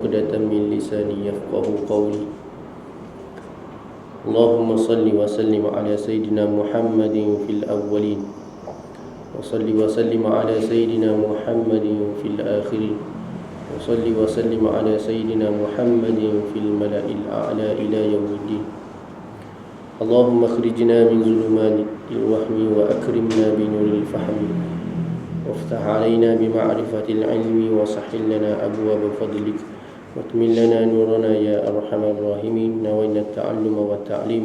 عقدة من لساني يفقه قولي. اللهم صل وسلم على سيدنا محمد في الأولين، وصل وسلم على سيدنا محمد في الآخرين، وصل وسلم على سيدنا محمد في الملأ الأعلى إلى يوم الدين. اللهم اخرجنا من ظلمات الوهم وأكرمنا بنور الفهم، وافتح علينا بمعرفة العلم وسهل لنا أبواب فضلك، واتمن لنا نورنا يا أرحم الراحمين. نوينا التعلم والتعليم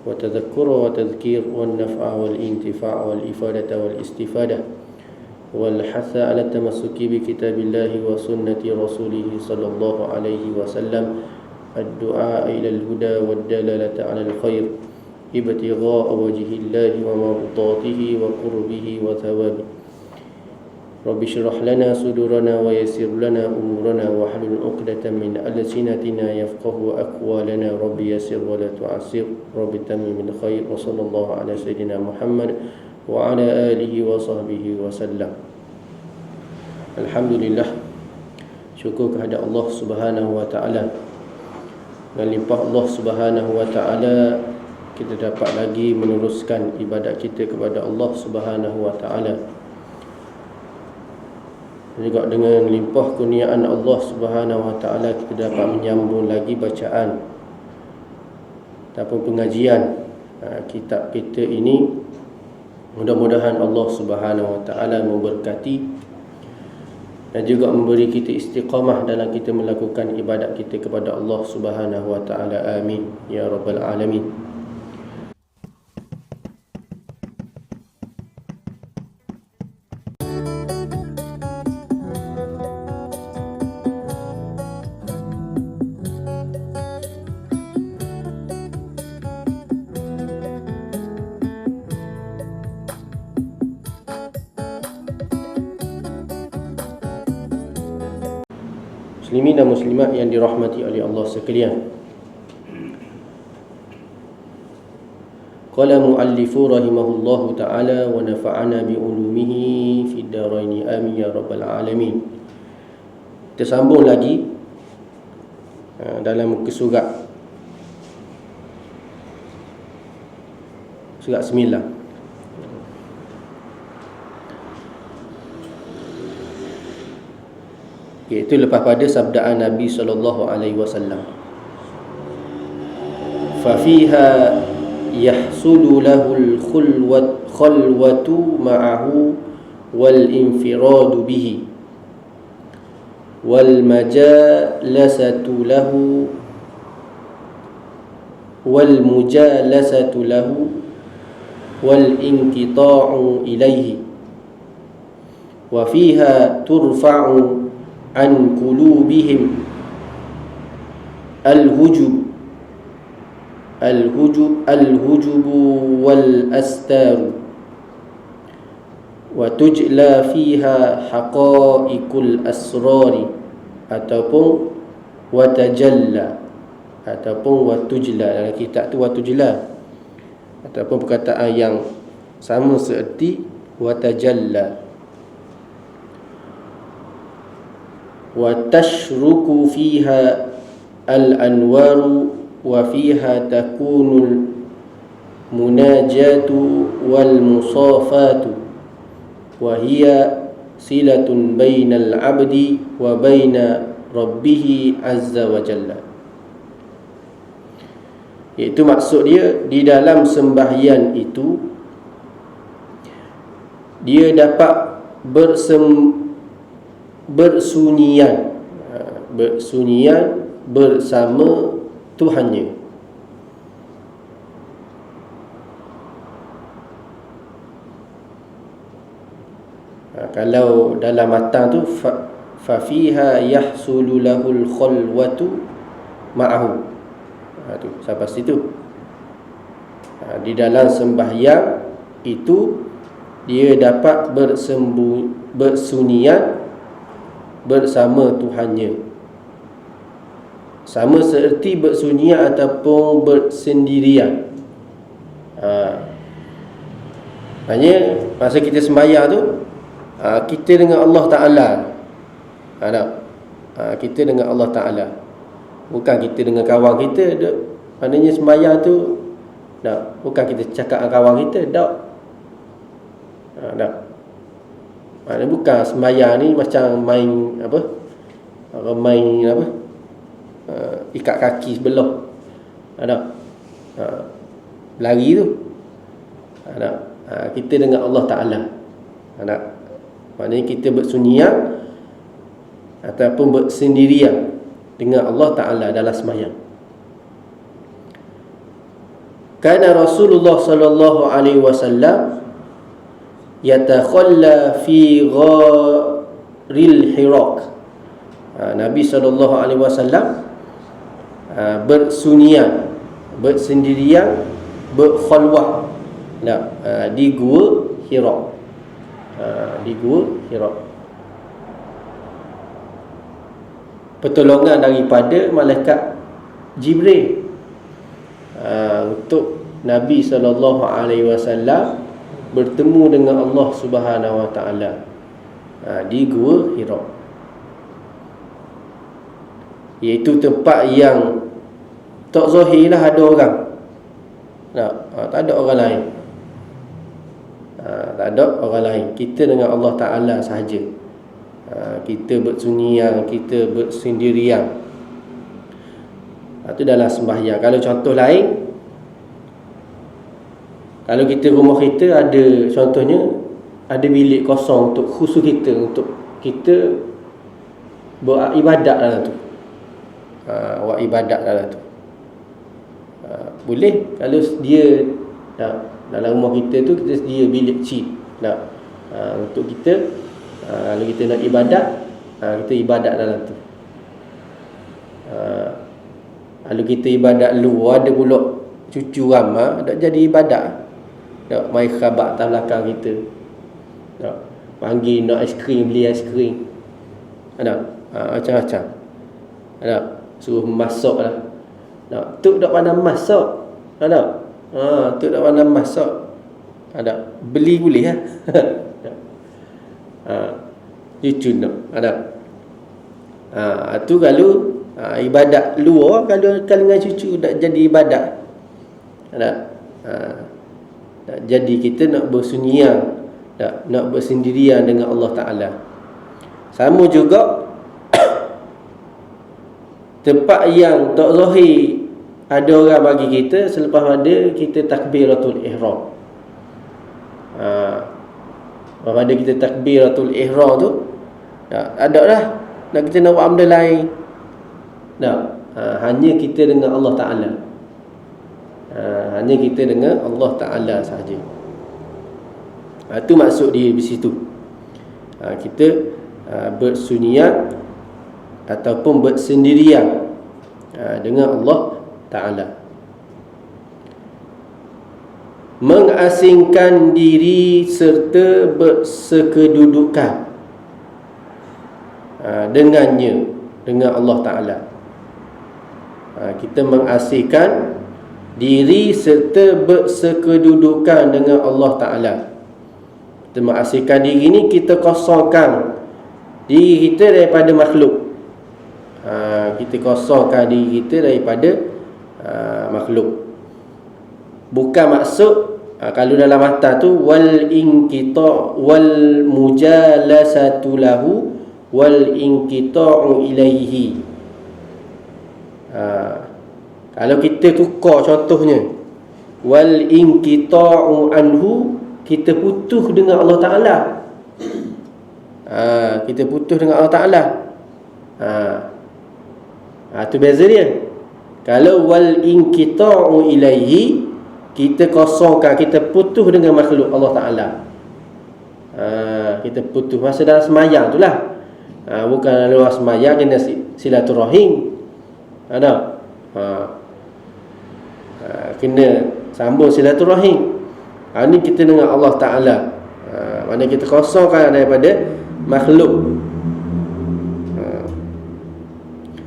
وتذكر وتذكير والنفع والانتفاع والإفادة والاستفادة والحث على التمسك بكتاب الله وسنة رسوله صلى الله عليه وسلم، الدعاء إلى الهدى والدلالة على الخير، ابتغاء وجه الله ومرضاته وقربه وثوابه. رب اشرح لنا صدورنا ويسر لنا أمورنا واحلل عقدة من ألسنتنا يفقه أقوالنا. رب يسر ولا تعسر، رب تمم الخير. وصلى الله على سيدنا محمد وعلى آله وصحبه وسلم. Alhamdulillah, syukur kepada Allah Subhanahu wa taala. Dan limpah Allah Subhanahu wa taala kita dapat lagi meneruskan ibadat kita kepada Allah Subhanahu wa taala. Juga dengan limpah kurniaan Allah Subhanahu wa taala kita dapat menyambung lagi bacaan ataupun pengajian kitab kita ini. Mudah-mudahan Allah Subhanahu wa taala memberkati dan juga memberi kita istiqamah dalam kita melakukan ibadat kita kepada Allah Subhanahu wa taala. Amin ya rabbal alamin. Muslimin dan muslimat yang dirahmati oleh Allah sekalian. Qala muallifu rahimahullahu ta'ala wa nafa'ana bi ulumihi fid daraini amin ya rabbal alamin. Kita sambung lagi dalam muka surat 9. Iaitu lepas pada sabdaan Nabi sallallahu alaihi wasallam, fa fiha yahsulu lahul khalwatu ma'ahu wal infiradu bihi wal majalasatu lahu wal mujalasatu lahu wal inqita'u ilaihi wa fiha turfa'u an qulubihim al-hujub wal astar wa tujla fiha haqa'iqul asrari ataupun wa tajalla ataupun wa tujla. Dalam kitab tu wa tujla ataupun perkataan yang sama seerti wa tajalla. Wa tashruku fiha al-anwaru wa fiha takunul munajatu wal musafatu wa hiya silatun bainal abdi wa baina rabbih azza wa jalla. Iaitu maksud dia, di dalam sembahyang itu dia dapat bersunyian bersama Tuhannya. Kalau dalam matan tu fa fiha yahsulu lahul khalwatu ma'ahu, tu sampai situ. Di dalam sembahyang itu dia dapat bersunyian bersama Tuhannya. Sama seerti bersunyian ataupun bersendirian. Maknanya masa kita sembahyang tu, kita dengan Allah Ta'ala. Kita dengan Allah Ta'ala, bukan kita dengan kawan kita. Maknanya sembahyang tu bukan kita cakap dengan kawan kita. Tak. Maknanya bukan sembahyang ni macam main ikat kaki sebelah. Lari tu. Kita dengan Allah Ta'ala. Maknanya kita bersunyian ataupun bersendirian dengan Allah Ta'ala dalam sembahyang. Kana Rasulullah sallallahu alaihi wasallam yatakhalla fi gharil Hira. Nabi sallallahu alaihi wasallam bersunyian, bersendirian, berkhalwah di gua Hira. Di gua Hira. Pertolongan daripada malaikat Jibril untuk Nabi sallallahu alaihi wasallam bertemu dengan Allah Subhanahu wa taala di gua Hira, iaitu tempat yang tak zahirlah ada orang. Tak ada orang lain. Tak ada orang lain. Kita dengan Allah Ta'ala sahaja. Kita bersunyian, kita bersendirian. Itu dalam sembahyang. Kalau contoh lain, kalau kita rumah kita ada, contohnya ada bilik kosong untuk khusus kita, untuk kita beribadat dalam tu. Buat ibadat dalam tu. Boleh kalau dia dalam rumah kita tu kita sedia bilik kecil untuk kita, kalau kita nak ibadat, kita ibadat dalam tu. Kalau kita ibadat luar, ada pula cucu ramah, tak jadi ibadat. Mai khabar atas belakang kita. Panggil nak aiskrim, beli aiskrim. Macam-macam. Suruh masak lah. Tuk tak pandai masak. Tuk tak pandai masak. Beli boleh lah. Cucu nak. Tu kalau ibadat luar, kalau dengan cucu tak jadi ibadat. Jadi kita nak bersunyian, nak bersendirian dengan Allah Ta'ala. Sama juga tempat yang tak zahir ada orang bagi kita, selepas pada kita takbiratul ihram. Pada kita takbiratul ihram tu ada dah, nak kita nak buat benda lain. Hanya kita dengan Allah Ta'ala. Hanya kita dengan Allah Ta'ala sahaja. Itu maksud di situ. Kita bersunyian ataupun bersendirian dengan Allah Ta'ala. Mengasingkan diri serta bersekedudukan dengannya, dengan Allah Ta'ala. Kita mengasingkan diri serta bersekedudukan dengan Allah Ta'ala. Kita mengasingkan diri ni, kita kosongkan diri kita daripada makhluk. Kita kosongkan diri kita daripada makhluk. Bukan maksud kalau dalam mata tu wal inqita' wal mujalasatu lahu wal inqita'u ilaihi. Kalau kita tukar contohnya wal inqita'u anhu, kita putus dengan Allah Ta'ala. Kita putus dengan Allah Ta'ala. Itu beza dia. Kalau wal inqita'u ilaihi, kita kosongkan, kita putus dengan makhluk Allah Ta'ala. Kita putus masa dalam semayang tu lah. Bukan luar semayang kena silaturahim. Kena sambung silaturahim. Ini kita dengan Allah Ta'ala. Mana kita kosongkan daripada makhluk.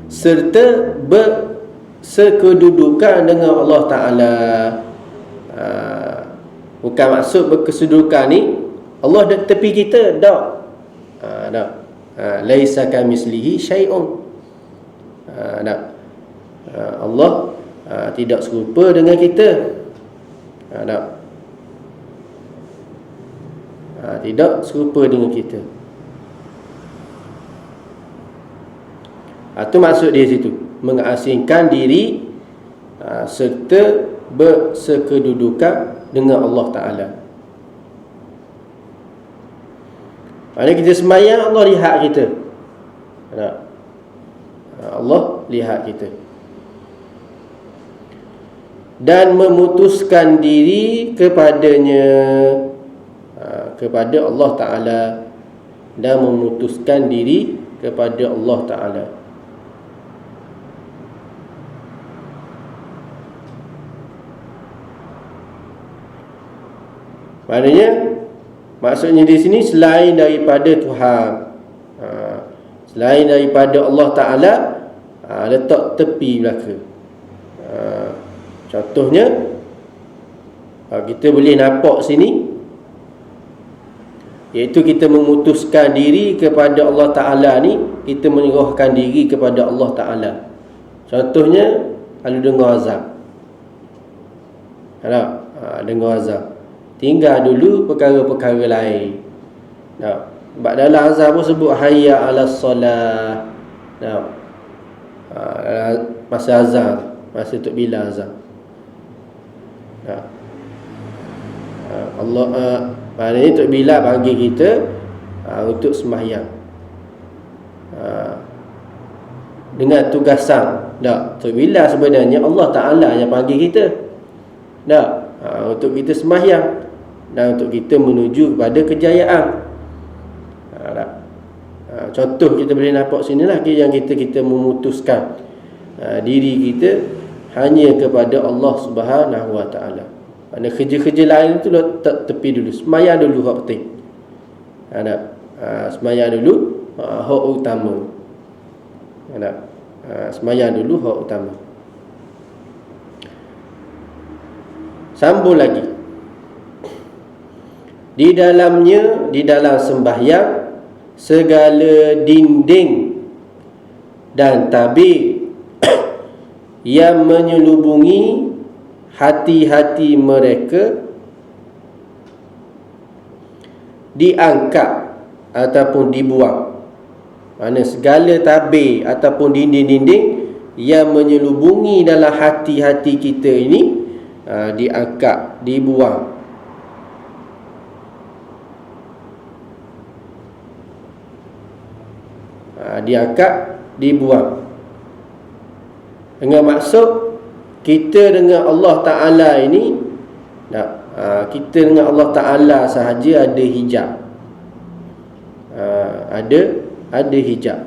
Serta bersekedudukan dengan Allah Ta'ala. Bukan maksud berkesedudukan ni Allah di tepi kita, tak. Laisa kamislihi syai'un. Allah tidak serupa dengan kita. Tidak serupa dengan kita. Itu maksud dia situ, mengasingkan diri serta bersekedudukan dengan Allah Ta'ala. Maksudnya kita sembahyang, Allah lihat kita. Allah lihat kita. Dan memutuskan diri kepadanya, kepada Allah Ta'ala, dan memutuskan diri kepada Allah Ta'ala. Maksudnya di sini selain daripada Tuhan, selain daripada Allah Ta'ala, letak tepi belaka. Contohnya, kita boleh nampak sini, iaitu kita memutuskan diri kepada Allah Ta'ala ni, kita menyerahkan diri kepada Allah Ta'ala. Contohnya, kalau dengar azan, dengar azan, tinggal dulu perkara-perkara lain. Sebab dalam azan pun sebut hayya 'alas solah. Masa azan, masa untuk bila azan. Allah maknanya Tok Bilal panggil kita untuk sembahyang dengan tugasan. Tok Bilal sebenarnya Allah Ta'ala yang panggil kita untuk kita sembahyang dan untuk kita menuju kepada kejayaan. Contoh kita boleh nampak sinilah yang kita memutuskan diri kita hanya kepada Allah Subhanahu Wa Ta'ala. Mana kerja-kerja lain tu tepi dulu, sembahyang dulu hak penting. Sembahyang dulu hak utama. Sembahyang dulu hak utama. Sambung lagi. Di dalamnya, di dalam sembahyang, segala dinding dan tabir yang menyelubungi hati-hati mereka diangkat ataupun dibuang. Mana segala tabir ataupun dinding-dinding yang menyelubungi dalam hati-hati kita ini diangkat, dibuang. Diangkat, dibuang. Dengan maksud kita dengan Allah Ta'ala ini, kita dengan Allah Ta'ala sahaja ada hijab. Ada hijab.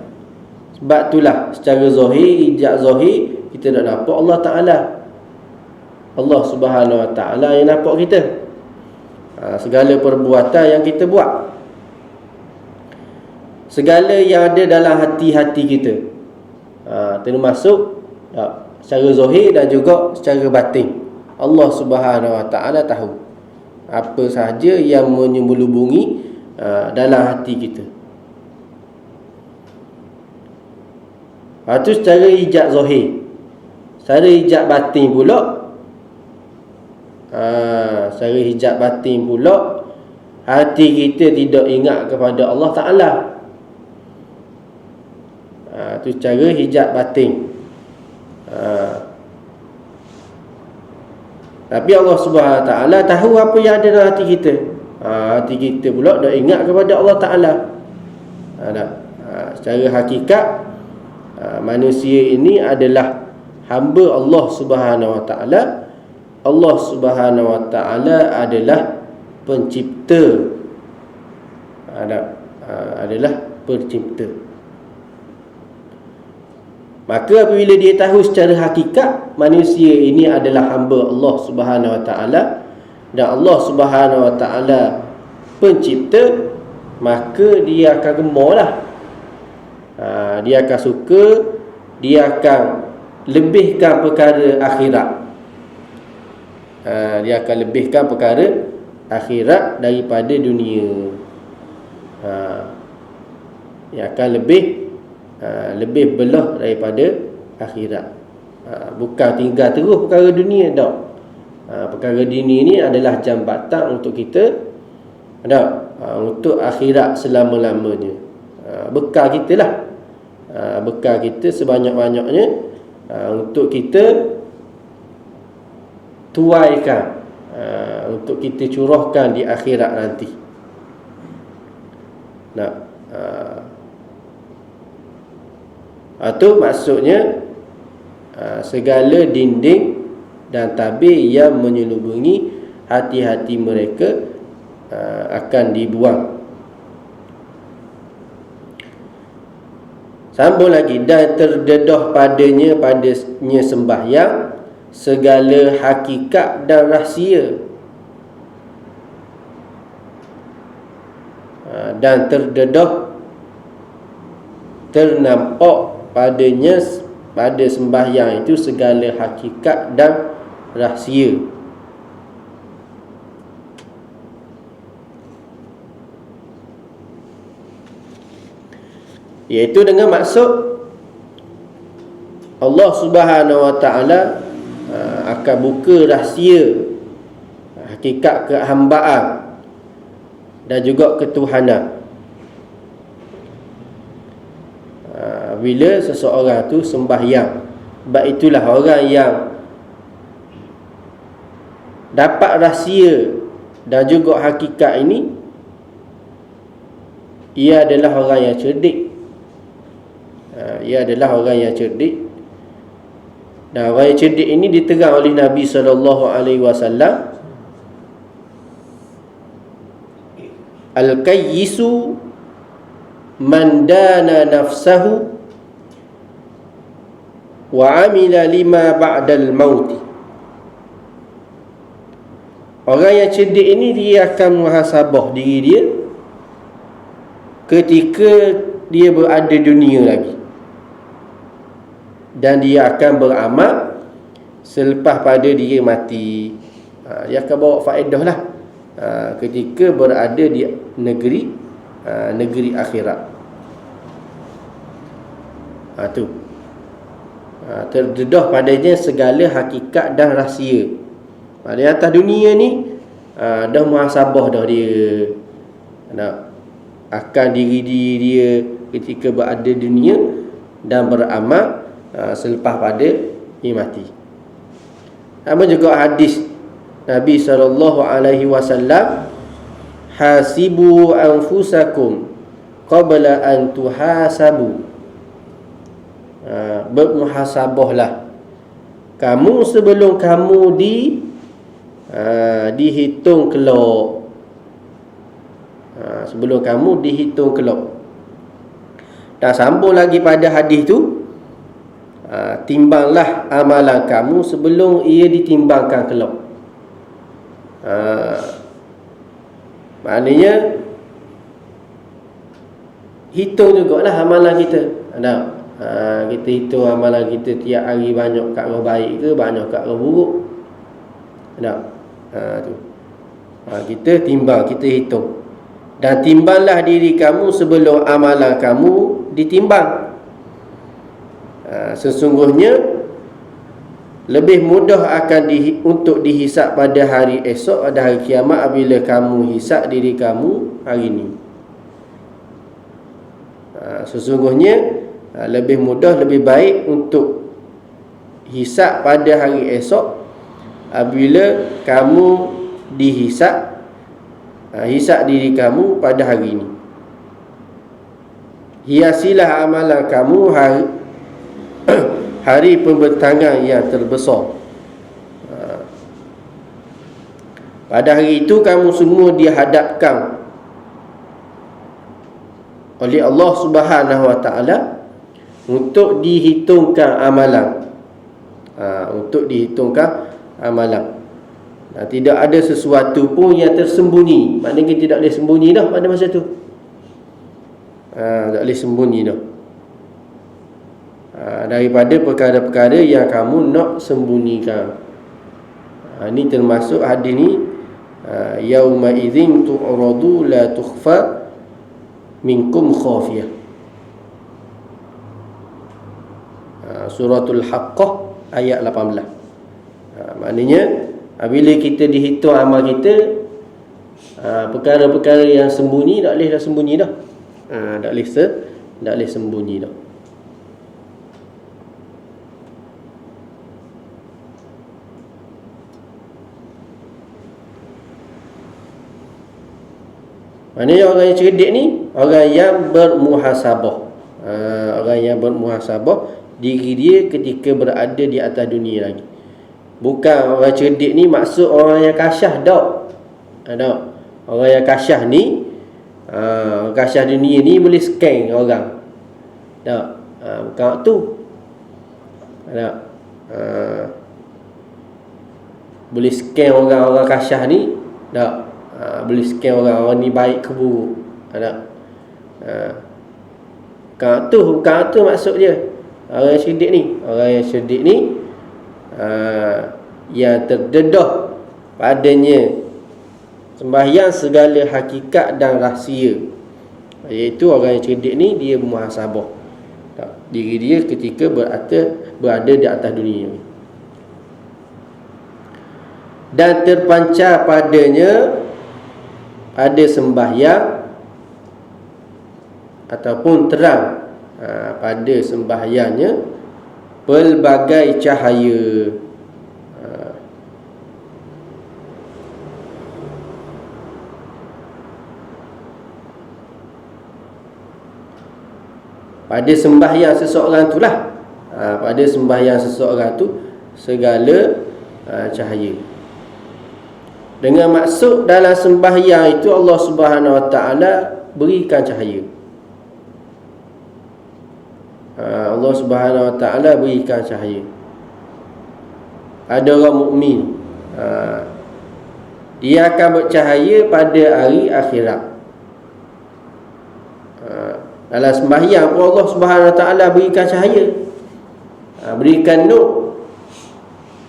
Sebab itulah secara zahir, hijab zahir, kita nak nampak Allah Ta'ala. Allah Subhanahu Wa Ta'ala yang nampak kita. Segala perbuatan yang kita buat, segala yang ada dalam hati-hati kita, termasuk secara zahir dan juga secara batin. Allah Subhanahu Wa Ta'ala tahu apa sahaja yang menyelubungi dalam hati kita. Itu secara hijab zahir. Secara hijab batin pula, secara hijab batin pula, hati kita tidak ingat kepada Allah Ta'ala. Itu secara hijab batin. Tapi Allah Subhanahu Wa Ta'ala tahu apa yang ada dalam hati kita. Hati kita pula dah ingat kepada Allah Ta'ala. Secara hakikat, manusia ini adalah hamba Allah Subhanahu Wa Ta'ala. Allah Subhanahu Wa Ta'ala adalah pencipta. Adalah pencipta. Maka apabila dia tahu secara hakikat manusia ini adalah hamba Allah Subhanahu Wa Ta'ala dan Allah Subhanahu Wa Ta'ala pencipta, maka dia akan gemarlah. Dia akan suka, dia akan lebihkan perkara akhirat. Dia akan lebihkan perkara akhirat daripada dunia. Dia akan lebih belah daripada akhirat. Bukan tinggal terus perkara dunia dah. Perkara dunia ni adalah jambatan untuk kita untuk akhirat selama-lamanya. Bekal kita lah. Bekal kita sebanyak-banyaknya untuk kita tuaikan, untuk kita curahkan di akhirat nanti. Itu maksudnya segala dinding dan tabir yang menyelubungi hati-hati mereka akan dibuang. Sambung lagi, dan terdedah padanya sembahyang segala hakikat dan rahsia. Dan terdedah, ternampak padanya pada sembahyang itu segala hakikat dan rahsia. Iaitu dengan maksud Allah Subhanahu Wa Taala akan buka rahsia hakikat kehambaan dan juga ketuhanan bila seseorang tu sembahyang. Sebab itulah orang yang dapat rahsia dan juga hakikat ini, ia adalah orang yang cerdik. Ia adalah orang yang cerdik. Dan orang yang cerdik ini diterang oleh Nabi SAW. Al-kayyisu man dana nafsahu wa amila lima ba'dal mauti. Orang yang cerdik ini dia akan muhasabah diri dia ketika dia berada dunia lagi, dan dia akan beramal selepas pada dia mati. Dia akan bawa faedah lah ketika berada di negeri akhirat. Tu terdedah padanya segala hakikat dan rahsia. Di atas dunia ni dah muhasabah dah dia akan diri dia ketika berada dunia dan beramal selepas pada dia mati. Sama juga hadis Nabi SAW, hasibu anfusakum qabla an tuhasabu. Bermuhasabahlah kamu sebelum kamu dihitung kelak. Sebelum kamu dihitung kelak. Dan sambung lagi pada hadis tu, timbanglah amalan kamu sebelum ia ditimbangkan kelak. Maknanya hitung jugalah amalan kita. Kita hitung amalan kita tiap hari, banyak kat arah baik ke, banyak kat arah buruk. Kita timbang, kita hitung. Dan timbanglah diri kamu sebelum amalan kamu ditimbang. Sesungguhnya lebih mudah akan untuk dihisap pada hari esok, pada hari kiamat, apabila kamu hisap diri kamu hari ini. Sesungguhnya lebih mudah, lebih baik untuk hisap pada hari esok apabila kamu dihisap, hisap diri kamu pada hari ini. Hiasilah amalan kamu hari pembentangan yang terbesar. Pada hari itu kamu semua dihadapkan oleh Allah Subhanahu Wa Taala untuk dihitungkan amalan. Untuk dihitungkan amalan. Tidak ada sesuatu pun yang tersembunyi. Maknanya kita tidak boleh sembunyi dah pada masa tu. Tak boleh sembunyi dah. Daripada perkara-perkara yang kamu nak sembunyikan. Ini termasuk hadis ni, yauma idzin tu'radu la tukhfa minkum khafiyah. Suratul Haqqah ayat 18. Maknanya bila kita dihitung amal kita, perkara-perkara yang sembunyi tak boleh dah sembunyi dah. Tak boleh sembunyi dah. Maknanya orang yang cerdik ni orang yang bermuhasabah. Orang yang bermuhasabah diri dia ketika berada di atas dunia lagi. Bukan orang cerdik ni maksud orang yang kasyah dak. Orang yang kasyah ni kasyah dunia ni boleh scan orang. Tak. Bukan tu. Tak. Boleh scan orang-orang kasyah ni. Tak. Boleh scan orang ni baik ke buruk. Tak. Bukan tu maksud dia. Orang yang cerdik ni yang terdedah padanya sembahyang segala hakikat dan rahsia, iaitu orang yang cerdik ni dia muhasabah diri dia ketika berada di atas dunia dan terpancar padanya pada sembahyang ataupun terang pada sembahyangnya pelbagai cahaya. Pada sembahyang seseorang tu lah, pada sembahyang seseorang tu segala cahaya. Dengan maksud dalam sembahyang itu Allah Subhanahu Wa Taala berikan cahaya. Allah Subhanahu Wa Taala berikan cahaya. Ada orang mukmin, dia akan bercahaya pada hari akhirat. Dalam sembahyang pun Allah Subhanahu Wa Taala berikan cahaya, berikan nur.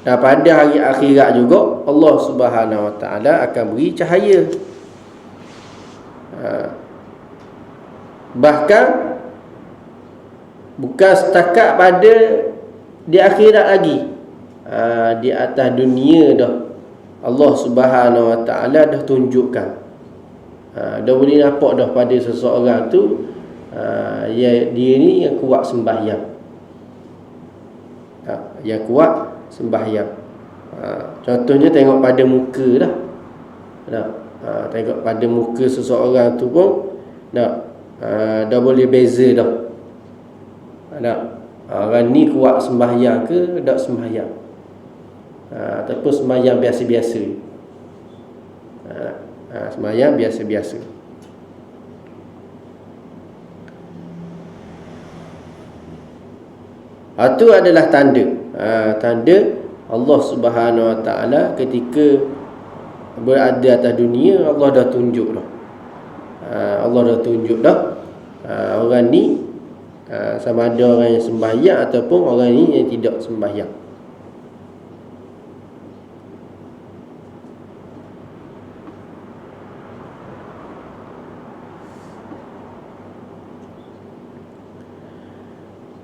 Dan pada hari akhirat juga Allah Subhanahu Wa Taala akan beri cahaya. Bahkan bukan setakat pada di akhirat lagi, di atas dunia dah Allah Subhanahu Wa Taala dah tunjukkan. Dah boleh nampak dah pada seseorang tu, dia ni yang kuat sembahyang, yang kuat sembahyang. Contohnya tengok pada muka dah. Tengok pada muka seseorang tu pun dah boleh beza dah. Orang ni kuat sembahyang ke tak sembahyang, ataupun sembahyang biasa-biasa. Sembahyang biasa-biasa. Itu adalah tanda Allah Subhanahu Wa Taala ketika berada atas dunia. Allah dah tunjuk dah. Orang ni sama ada orang yang sembahyang ataupun orang ni yang tidak sembahyang.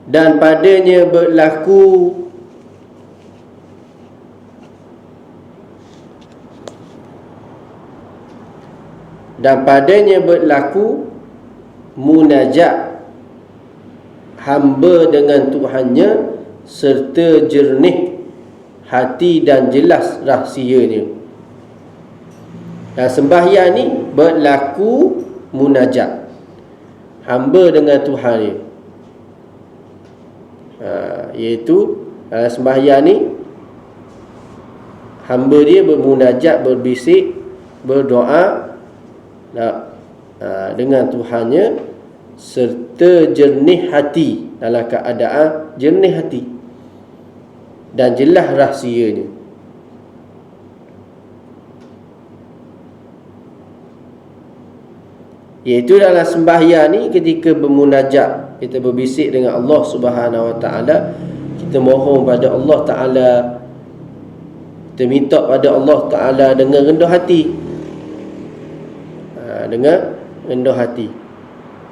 Dan padanya berlaku munajat hamba dengan Tuhannya serta jernih hati dan jelas rahsianya. Dan sembahyang ni berlaku munajat hamba dengan Tuhannya, iaitu sembahyang ni hamba dia bermunajat, berbisik, berdoa dengan Tuhannya serta jernih hati, dalam keadaan jernih hati dan jelas rahsianya. Iaitu dalam sembahyang ni ketika bermunajat, kita berbisik dengan Allah Subhanahu Wa Taala, kita mohon pada Allah Taala, kita minta pada Allah Taala dengan rendah hati, dengan rendah hati.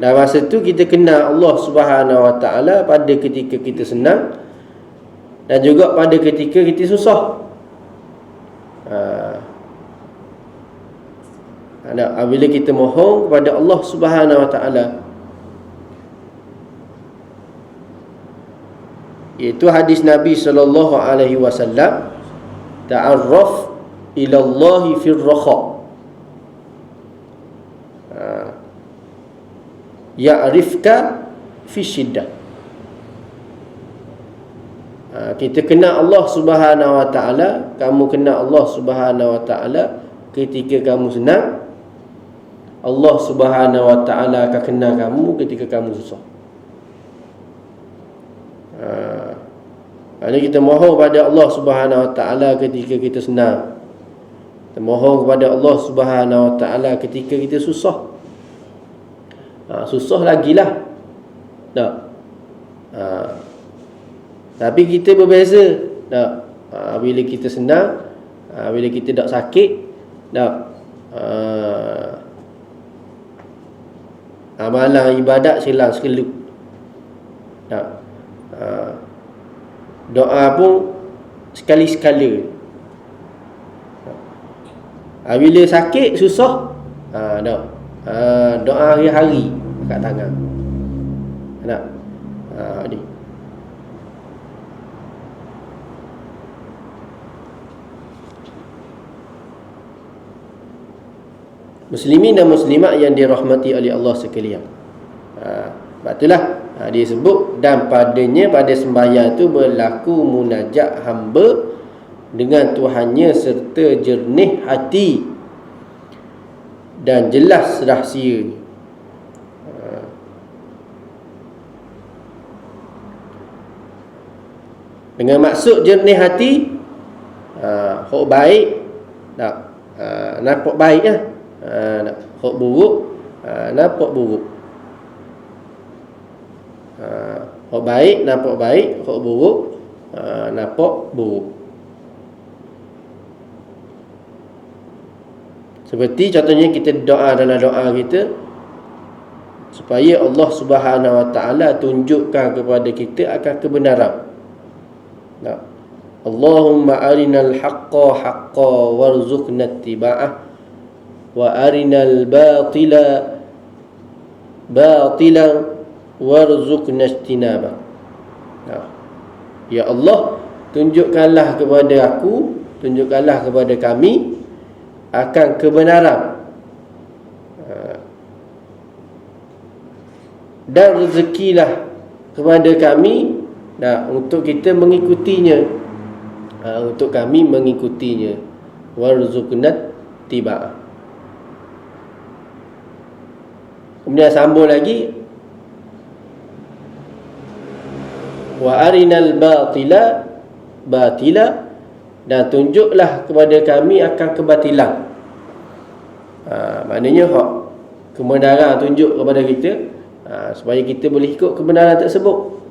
Dan masa tu kita kenal Allah Subhanahu Wa Taala pada ketika kita senang, dan juga pada ketika kita susah. Bila kita mohon kepada Allah Subhanahu Wa Taala, iaitu hadis Nabi sallallahu alaihi wasallam, ta'arraf ila Allah fi ar-rakha ya'rifka fi syiddah. Kita kenal Allah Subhanahu Wa Taala, kamu kenal Allah Subhanahu Wa Taala ketika kamu senang, Allah Subhanahu Wa Taala akan kenal kamu ketika kamu susah. Kita mohon kepada Allah Subhanahu Wa Taala ketika kita senang, kita mohon kepada Allah Subhanahu Wa Taala ketika kita susah. Susah lagilah, tak? Tapi kita berbeza, tak? Bila kita senang, bila kita tak sakit, tak? Amalan ibadat silang sekelup, tak? Doa pun sekali-sekala. Bila sakit, susah, tak? Doa hari-hari kat tangan, tak? Ni muslimin dan muslimat yang dirahmati oleh Allah sekalian. Sebab itulah dia sebut, dan padanya, pada sembahyang itu berlaku munajat hamba dengan Tuhannya serta jernih hati dan jelas rahsia. Dengan maksud jernih hati, hok baik, tak? Nampak baik lah. Hok buruk, nampak buruk. Hok baik, nampak baik. Hok buruk, nampak buruk. Seperti contohnya kita doa dalam doa kita, supaya Allah Subhanahu Wa Taala tunjukkan kepada kita akan kebenaran. Allahumma arinal haqqa haqqa warzuqna ittiba'ah, wa arinal batila batilan warzuqna ijtinabah. Ya Allah, tunjukkanlah kepada aku, tunjukkanlah kepada kami akan kebenaran, dan rezekilah kepada kami, untuk kita mengikutinya, untuk kami mengikutinya. Warzuqna tiba'ah. Kemudian sambung lagi, wa arinal batila batila, dan tunjuklah kepada kami akan kebatilan. Maknanya hak kebenaran tunjuk kepada kita, supaya kita boleh ikut kebenaran tersebut.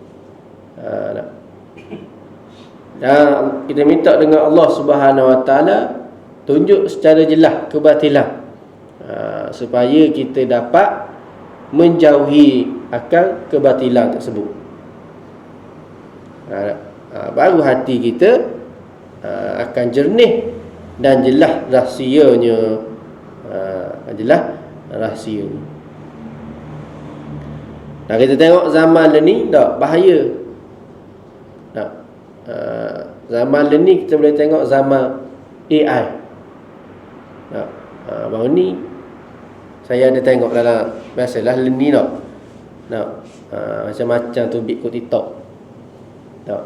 Dan kita minta dengan Allah Subhanahu Wa Taala tunjuk secara jelas kebatilan, supaya kita dapat menjauhi akan kebatilan tersebut. Baru hati kita akan jernih dan jelas rahsianya, jelas rahsianya. Nah, kita tengok zaman ni tak bahaya. Tak, zaman ni kita boleh tengok zaman AI. Tak, baru ni saya ada tengok dalam, biasalah ni tak. Tak, macam-macam tu bit kat TikTok. Tak,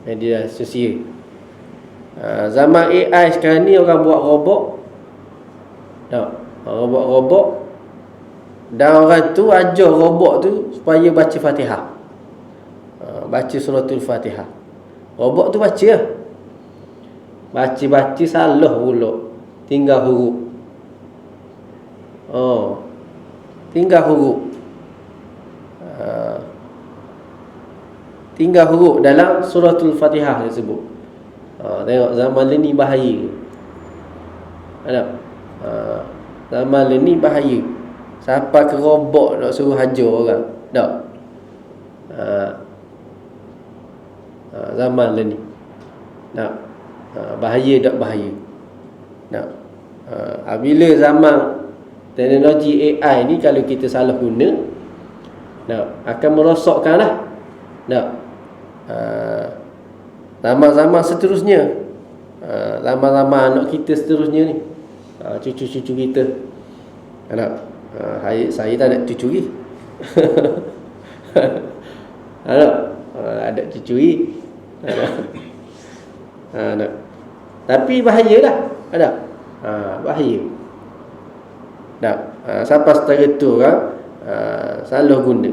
media sosial. Zaman AI sekarang ni, orang buat robot. Tak, orang buat robot, dan orang tu ajar robot tu supaya baca Fatihah, baca suratul Fatihah. Robot tu baca lah, baca salah pula, tinggal huruf. Tinggal huruf, tinggal huruf dalam suratul Fatihah tersebut. Tengok zaman ni bahaya. Zaman ni bahaya. Siapa ke robot nak suruh hajar orang? Tak. zaman lah ni. Bahaya tak bahaya? Bila zaman teknologi AI ni, kalau kita salah guna, akan merosakkan lah. Zaman-zaman seterusnya, zaman-zaman anak kita seterusnya ni, cucu-cucu kita. Saya tak ada cucu lagi. Ada cucu lagi. Tapi bahaya lah. Bahaya. Sampai setara tu kan, salah guna.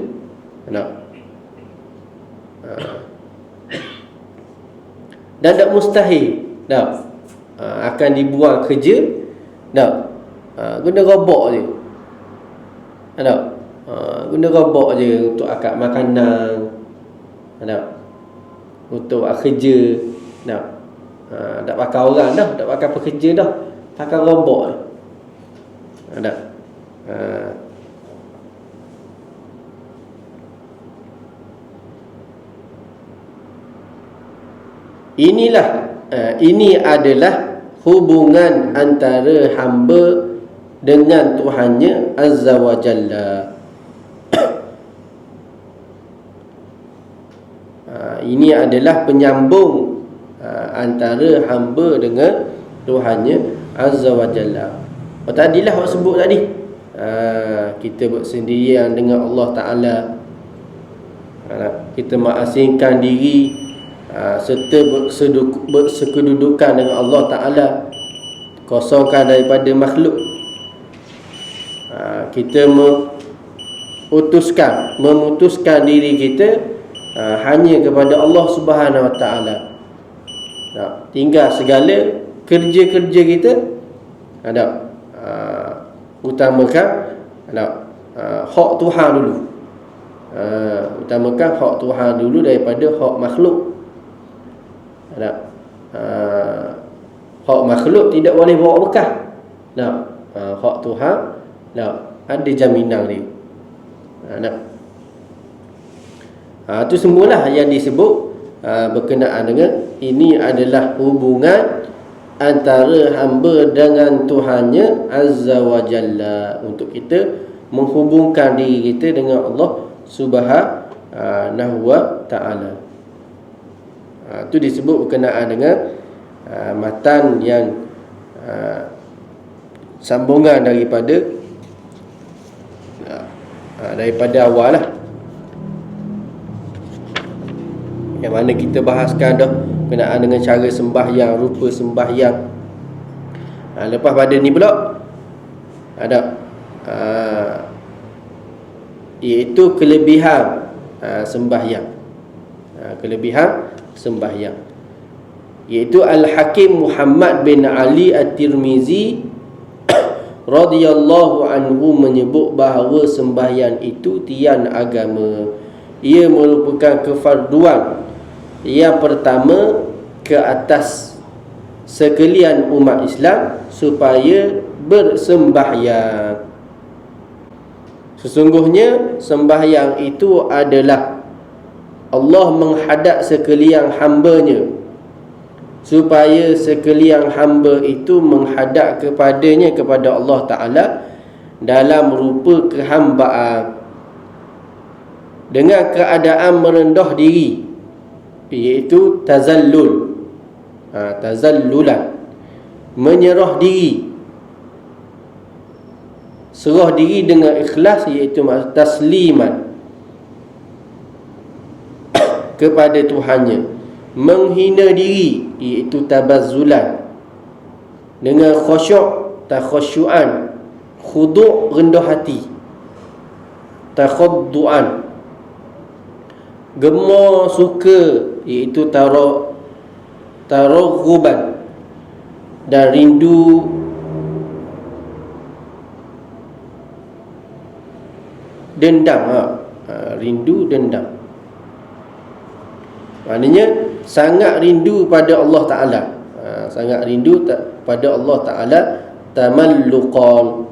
Dan tak mustahil akan dibuang kerja. Guna robot je. Guna robot je untuk akak makanan, untuk kerja. Tak pakai orang dah, tak pakai pekerja dah, pakai robot je. Ini adalah hubungan antara hamba dengan Tuhannya Azza wa Jalla. Ini adalah penyambung antara hamba dengan Tuhannya Azza wa Jalla. Tadilah awak sebut tadi, kita bersendirian dengan Allah Ta'ala, kita mengasingkan diri serta bersekedudukan dengan Allah Ta'ala, kosongkan daripada makhluk. Kita memutuskan diri kita hanya kepada Allah Subhanahu Wa Ta'ala. Tinggal segala kerja-kerja kita utamakan hak Tuhan dulu. Utamakan hak Tuhan dulu daripada hak makhluk. Hak makhluk tidak boleh bawa bekah. Hak Tuhan ada jaminan dia. Itu semualah yang disebut berkenaan dengan ini adalah hubungan antara hamba dengan Tuhannya Azza wa Jalla, untuk kita menghubungkan diri kita dengan Allah Subhanahu wa Ta'ala. Itu disebut berkenaan dengan matan yang sambungan daripada awal lah, yang mana kita bahaskan dah berkenaan dengan cara sembahyang, rupa sembahyang. Lepas pada ni pula ada iaitu kelebihan sembahyang. Kelebihan sembahyang, iaitu Al-Hakim Muhammad bin Ali At-Tirmizi radhiyallahu anhu menyebut bahawa sembahyang itu tiang agama. Ia merupakan kefarduan yang pertama ke atas sekalian umat Islam supaya bersembahyang. Sesungguhnya sembahyang itu adalah Allah menghadap sekalian hamba-Nya, supaya sekalian hamba itu menghadap kepadanya, kepada Allah Ta'ala, dalam rupa kehambaan dengan keadaan merendah diri, iaitu tazallul, tazallulan, menyerah diri, serah diri dengan ikhlas, iaitu tasliman kepada Tuhannya, menghina diri, iaitu tabazzulan, dengan khusyuk, takhusyuan, khudu' rendah hati, takhaddu'an, gemar suka, iaitu taraghuban, dan rindu dendam. Rindu dendam, maknanya sangat rindu pada Allah Ta'ala, sangat rindu pada Allah Ta'ala, tamalluqan,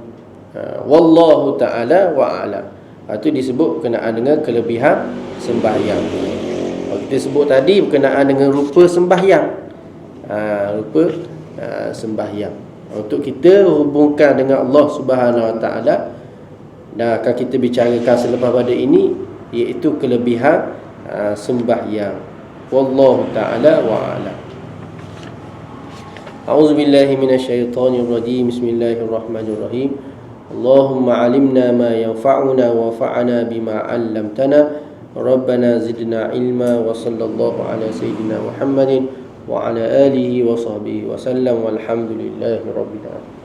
wallahu ta'ala wa a'lam. Itu disebut berkenaan dengan kelebihan sembahyang. kita sebut tadi berkenaan dengan rupa sembahyang. Rupa sembahyang. Untuk kita hubungkan dengan Allah Subhanahu Wa Taala, dan akan kita bicarakan selepas pada ini, iaitu kelebihan sembahyang. Wallahu ta'ala wa'ala. A'udzu billahi minasyaitonir rajim. Bismillahirrahmanirrahim. Allahumma 'allimna ma yanfa'una wa fa'na bima 'allamtana. Rabbana zidna ilma. Wa sallallahu ala sayyidina Muhammadin wa ala alihi wa sahbihi wa sallam. Walhamdulillahi rabbil alamin.